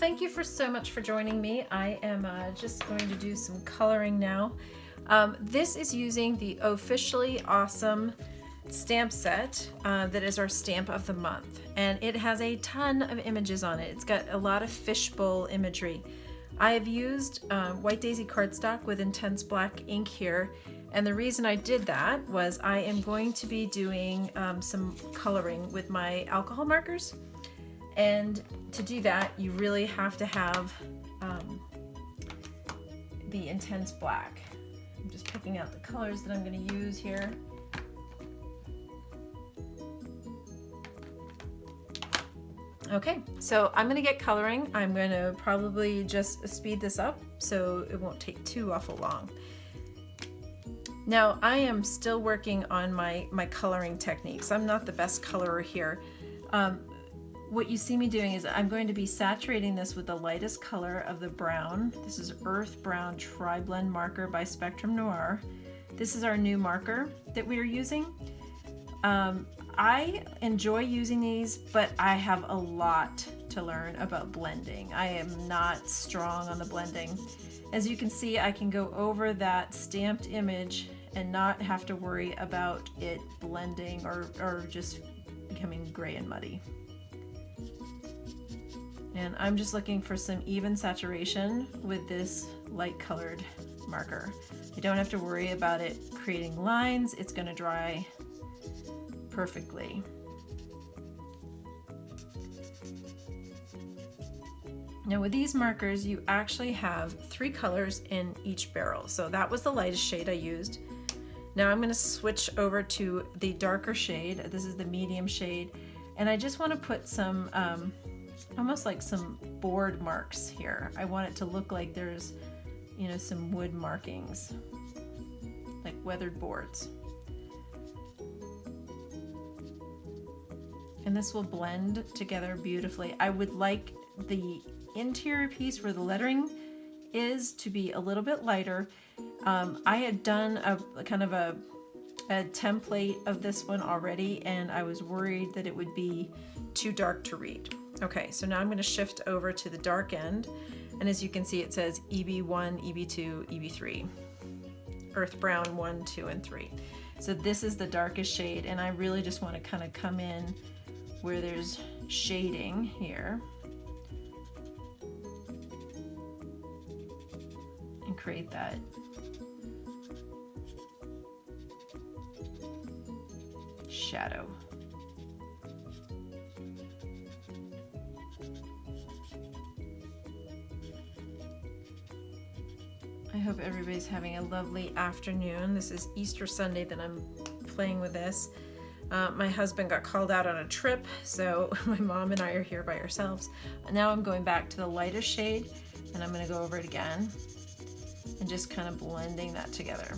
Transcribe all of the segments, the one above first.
thank you for so much for joining me. I am just going to do some coloring now. This is using the Officially Awesome stamp set that is our stamp of the month, and it has a ton of images on it. It's got a lot of fishbowl imagery. I have used White Daisy cardstock with intense black ink here, and the reason I did that was I am going to be doing some coloring with my alcohol markers, and to do that you really have to have the intense black. I'm just picking out the colors that I'm going to use here. Okay, so I'm gonna get coloring. I'm gonna probably just speed this up so it won't take too awful long. Now, I am still working on my coloring techniques. I'm not the best colorer here. What you see me doing is I'm going to be saturating this with the lightest color of the brown. This is Earth Brown Tri-Blend marker by Spectrum Noir. This is our new marker that we are using. I enjoy using these, but I have a lot to learn about blending. I am not strong on the blending. As you can see, I can go over that stamped image and not have to worry about it blending or just becoming gray and muddy. And I'm just looking for some even saturation with this light colored marker. I don't have to worry about it creating lines. It's going to dry perfectly. Now with these markers, you actually have 3 colors in each barrel. So that was the lightest shade I used. Now I'm going to switch over to the darker shade. This is the medium shade. And I just want to put some, almost like some board marks here. I want it to look like there's, you know, some wood markings, like weathered boards. And this will blend together beautifully. I would like the interior piece where the lettering is to be a little bit lighter. I had done a kind of a template of this one already, and I was worried that it would be too dark to read. Okay, so now I'm going to shift over to the dark end, and as you can see it says EB1, EB2, EB3, Earth Brown 1, 2, and 3. So this is the darkest shade, and I really just want to kind of come in where there's shading here and create that shadow. I hope everybody's having a lovely afternoon. This is Easter Sunday that I'm playing with this. My husband got called out on a trip, so my mom and I are here by ourselves. Now I'm going back to the lightest shade, and I'm going to go over it again and just kind of blending that together.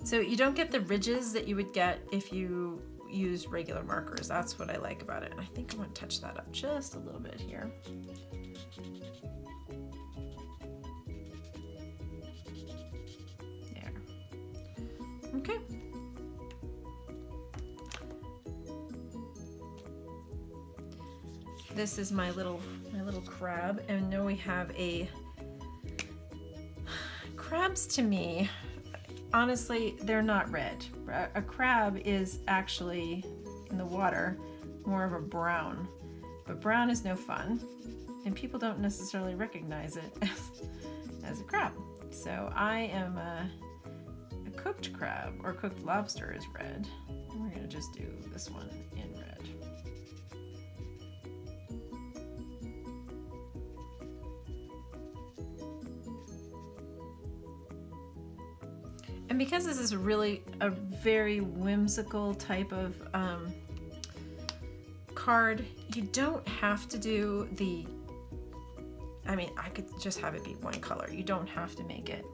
So you don't get the ridges that you would get if you use regular markers. That's what I like about it. And I think I want to touch that up just a little bit here. Okay. This is my little crab, and now we have a crabs. To me, honestly, they're not red. A crab is actually in the water more of a brown, but brown is no fun, and people don't necessarily recognize it as a crab. So I am a cooked crab, or cooked lobster is red. We're gonna just do this one in red. And because this is really a very whimsical type of card, you don't have to do the, I mean, I could just have it be one color. You don't have to make it.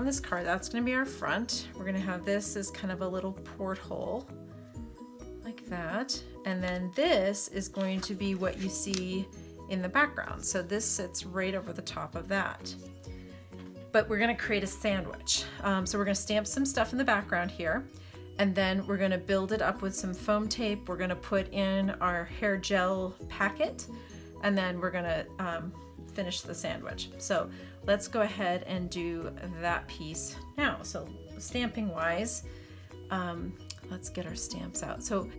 on this card, that's going to be our front. We're going to have this as kind of a little porthole like that. And then this is going to be what you see in the background. So this sits right over the top of that. But we're going to create a sandwich. So we're going to stamp some stuff in the background here. And then we're going to build it up with some foam tape. We're going to put in our hair gel packet. And then we're going to finish the sandwich. So let's go ahead and do that piece now. So stamping wise, let's get our stamps out. So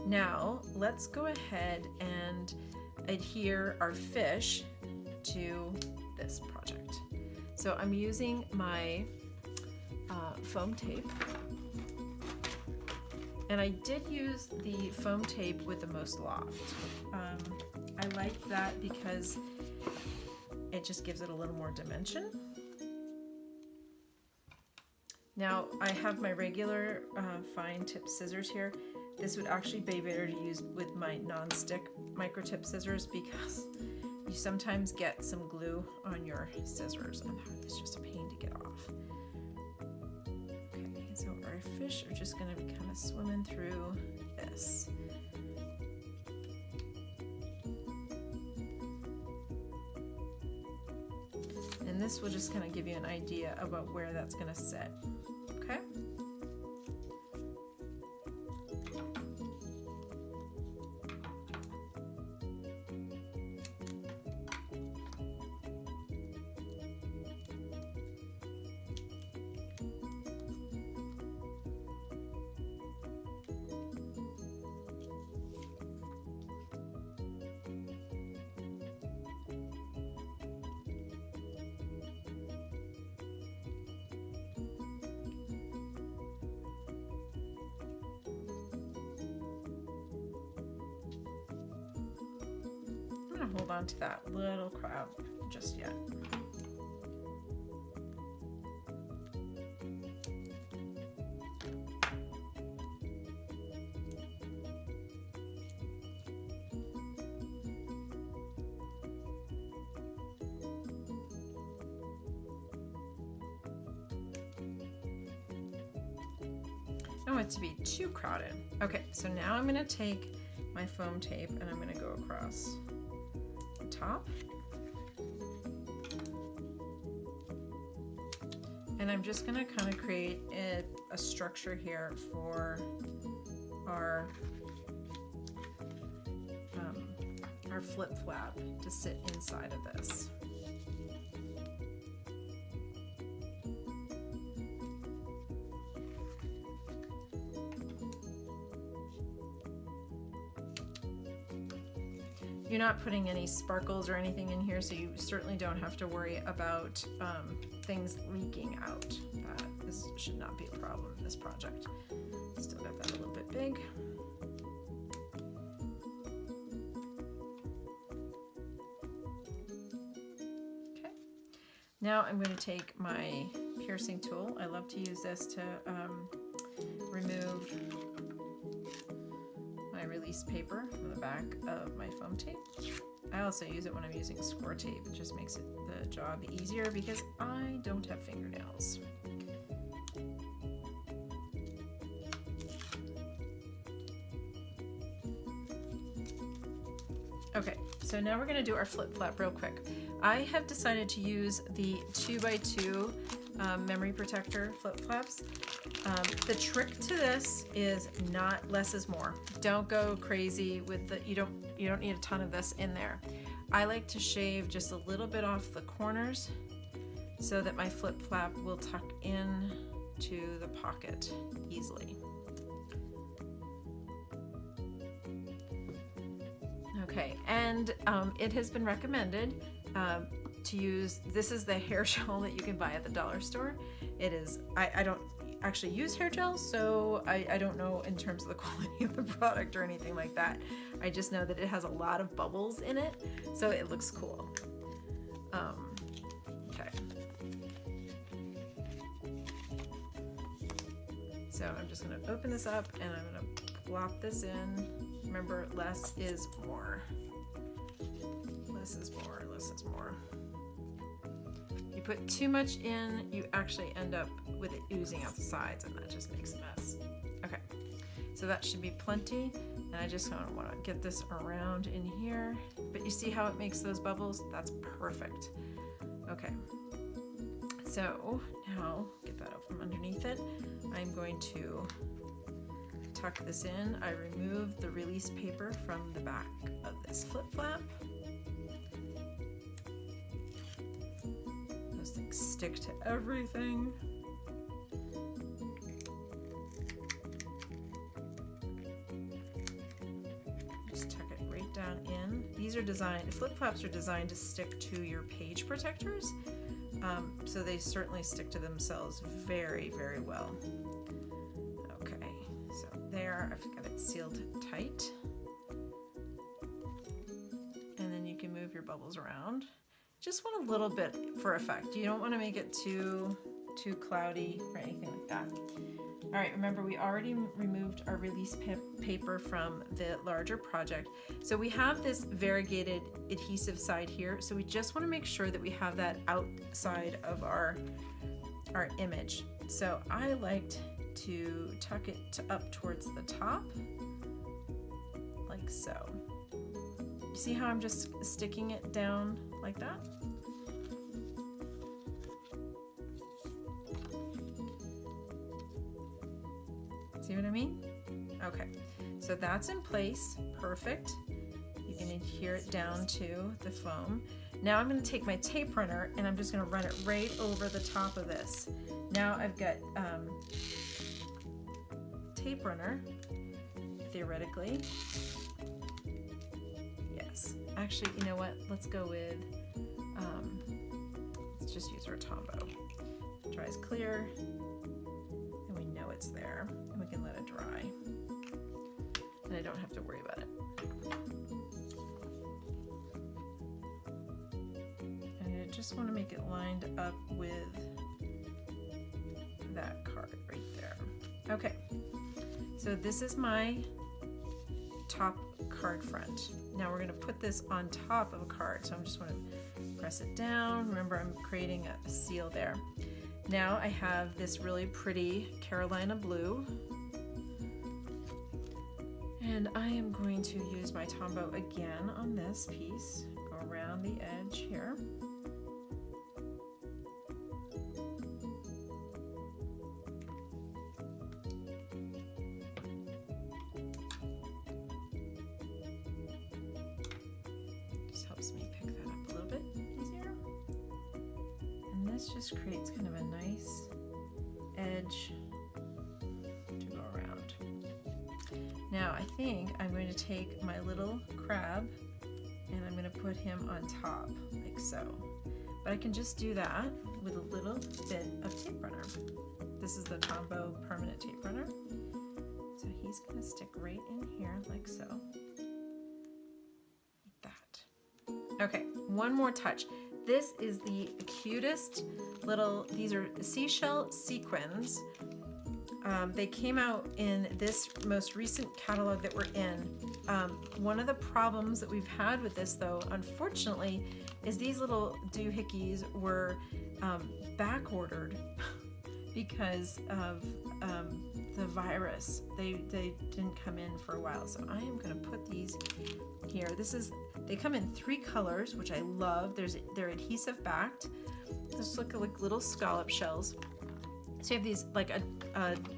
now let's go ahead and adhere our fish to this project. So I'm using my foam tape, and I did use the foam tape with the most loft. I like that because it just gives it a little more dimension. Now I have my regular fine tip scissors here. This would actually be better to use with my non-stick micro tip scissors because you sometimes get some glue on your scissors and it's just a pain to get off. Okay, so our fish are just gonna be kind of swimming through this. And this will just kind of give you an idea about where that's gonna sit, okay? going to hold on to that little crowd just yet. I don't want it to be too crowded. Okay, so now I'm going to take my foam tape and I'm going to go across the top. And I'm just going to kind of create a structure here for our flip flap to sit inside of this. You're not putting any sparkles or anything in here, so you certainly don't have to worry about things leaking out. This should not be a problem in this project. Still got that a little bit big. Okay. Now I'm going to take my piercing tool. I love to use this to remove release paper from the back of my foam tape. I also use it when I'm using score tape. It just makes the job easier because I don't have fingernails. Okay, so now we're going to do our flip flap real quick. I have decided to use the 2x2 memory protector flip flaps. The trick to this is not less is more. Don't go crazy with the, you don't need a ton of this in there. I like to shave just a little bit off the corners so that my flip flap will tuck in to the pocket easily. Okay, and it has been recommended to use, this is the hair gel that you can buy at the dollar store. It is, I don't actually use hair gel, so I don't know in terms of the quality of the product or anything like that. I just know that it has a lot of bubbles in it, so it looks cool. Okay. So I'm just gonna open this up and I'm gonna plop this in. Remember, less is more. Less is more, less is more. You put too much in, you actually end up with it oozing out the sides, and that just makes a mess. Okay, so that should be plenty, and I just kind of want to get this around in here. But you see how it makes those bubbles? That's perfect. Okay, so now get that out from underneath it. I'm going to tuck this in. I remove the release paper from the back of this flip flap. Those things stick to everything. Just tuck it right down in. These are designed, flip flaps are designed to stick to your page protectors, so they certainly stick to themselves very, very well. Okay, so there, I've got it sealed tight. And then you can move your bubbles around. Just want a little bit for effect. You don't want to make it too cloudy or anything like that. All right, remember we already removed our release paper from the larger project. So we have this variegated adhesive side here. So we just want to make sure that we have that outside of our image. So I liked to tuck it up towards the top, like so. You see how I'm just sticking it down like that? See what I mean? Okay, so that's in place, perfect. You can adhere it down to the foam. Now I'm going to take my tape runner and I'm just going to run it right over the top of this. Now I've got tape runner, theoretically. Yes, actually, you know what? Let's go with, let's just use our Tombow. Dries clear, and we know it's there, and we can let it dry. And I don't have to worry about it. just want to make it lined up with that card right there. Okay, so this is my top card front. Now we're going to put this on top of a card, so I'm just want to press it down. Remember, I'm creating a seal there. Now I have this really pretty Carolina blue, and I am going to use my Tombow again on this piece. Go around the edge here. Just helps me pick that up a little bit easier. And this just creates kind of a nice edge to go around. Now I think I'm going to take my little crab and I'm going to put him on top like so. But I can just do that with a little bit of tape runner. This is the Tombow permanent tape runner. So he's going to stick right in here like so. Like that. Okay, one more touch. This is the cutest little, these are seashell sequins. They came out in this most recent catalog that we're in. One of the problems that we've had with this though, unfortunately, is these little doohickeys were back ordered because of the virus. They didn't come in for a while. So I am gonna put these here. They come in 3 colors, which I love. They're adhesive backed. Just look like little scallop shells. So you have these like a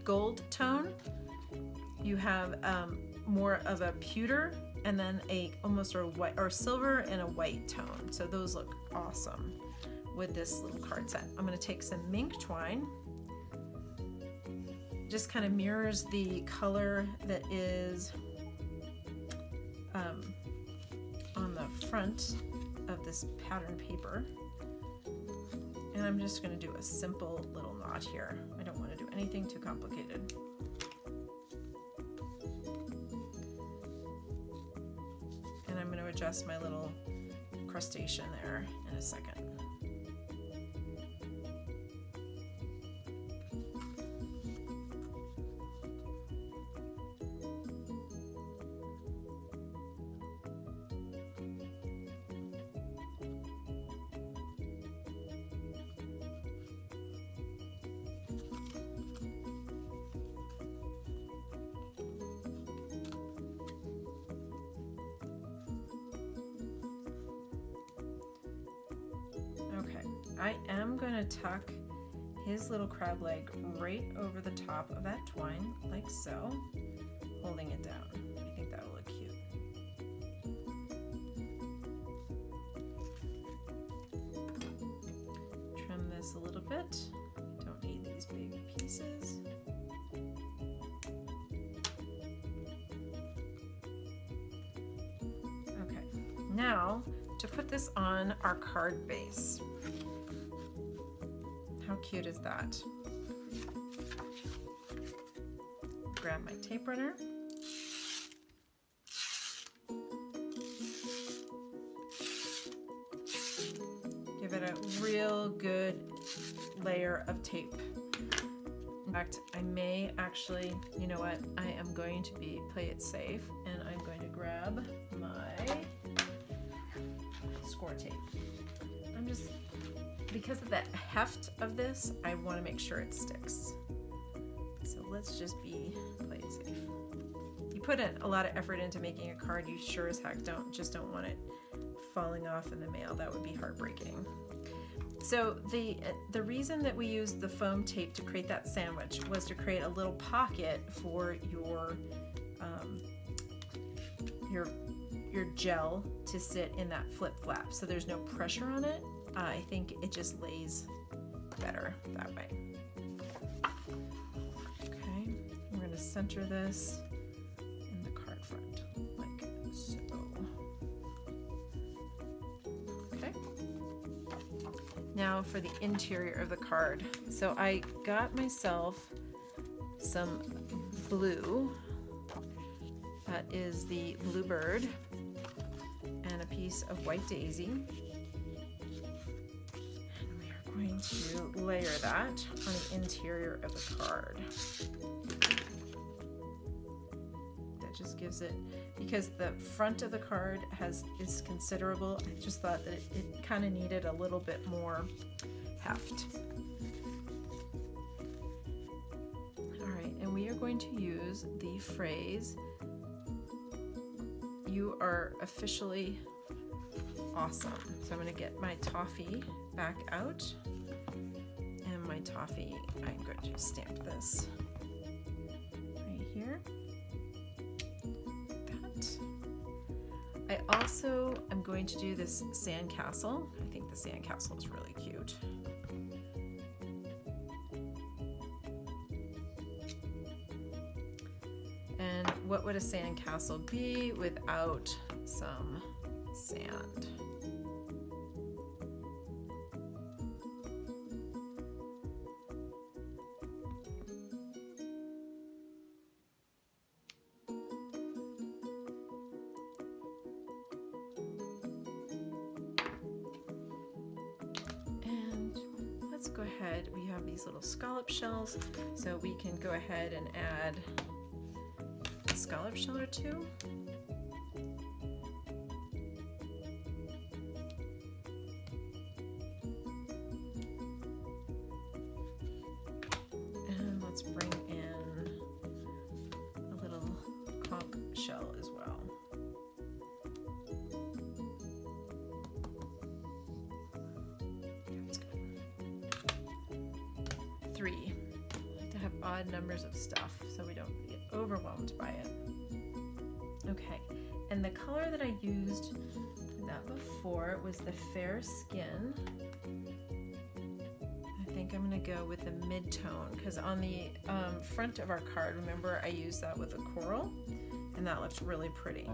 gold tone, you have more of a pewter, and then almost a white or silver and a white tone. So those look awesome with this little card set. I'm going to take some mink twine. Just kind of mirrors the color that is on the front of this pattern paper. And I'm just going to do a simple little knot here. I don't want to do anything too complicated. And I'm going to adjust my little crustacean there in a second. I am going to tuck his little crab leg right over the top of that twine, like so, holding it down. I think that will look cute. Trim this a little bit. Don't need these big pieces. Okay, now to put this on our card base. How cute is that? Grab my tape runner. Give it a real good layer of tape. In fact, I may actually, you know what? I am going to play it safe, and I'm going to grab my score tape. Because of the heft of this, I want to make sure it sticks. So let's just play it safe. You put a lot of effort into making a card, you sure as heck don't want it falling off in the mail. That would be heartbreaking. So the reason that we used the foam tape to create that sandwich was to create a little pocket for your gel to sit in that flip flap. So there's no pressure on it. I think it just lays better that way. Okay, we're going to center this in the card front, like so. Okay. Now for the interior of the card. So I got myself some blue. That is the bluebird and a piece of white daisy. to layer that on the interior of the card. That just gives it, because the front of the card is considerable, I just thought that it kind of needed a little bit more heft. All right, and we are going to use the phrase, "You are officially awesome." So I'm going to get my toffee back out, and my toffee, I'm going to stamp this right here. That. I also am going to do this sandcastle. I think the sandcastle is really cute. And what would a sandcastle be without some sand? And let's go ahead, we have these little scallop shells, so we can go ahead and add a scallop shell or two. And let's bring in a little conch shell as well. That's good. 3. I like to have odd numbers of stuff so we don't get overwhelmed by it. Okay, and the color that I used for that before was the Fair Skin. I think I'm gonna go with the mid-tone, because on the front of our card, remember I used that with a coral, and that looks really pretty.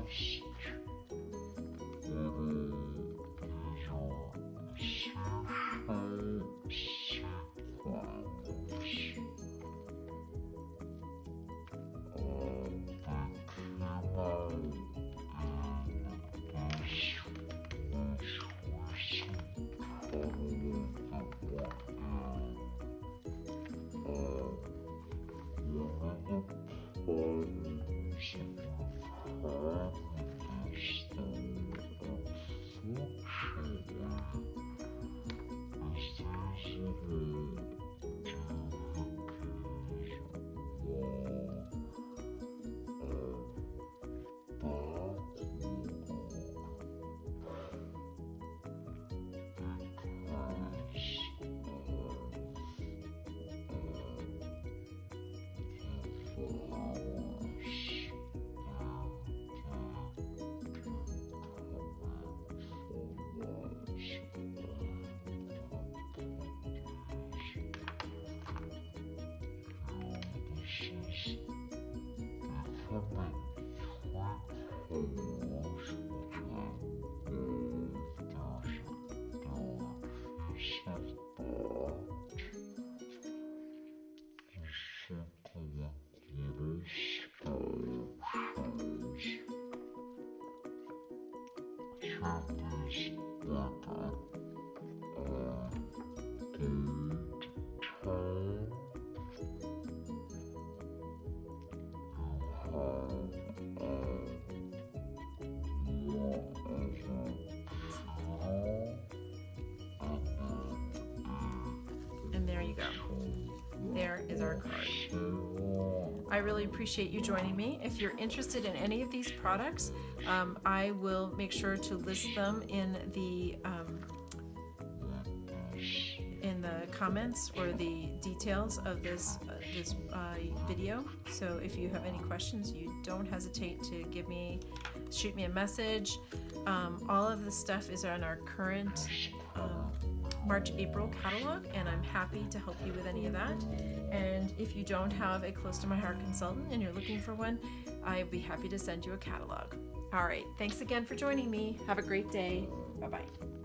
And there you go. There is our card. I really appreciate you joining me. If you're interested in any of these products, I will make sure to list them in the comments or the details of this video. So if you have any questions, you don't hesitate to shoot me a message. All of the stuff is on our current March-April catalog, and I'm happy to help you with any of that. And if you don't have a Close to My Heart consultant and you're looking for one, I'd be happy to send you a catalog. All right, thanks again for joining me. Have a great day. Bye-bye.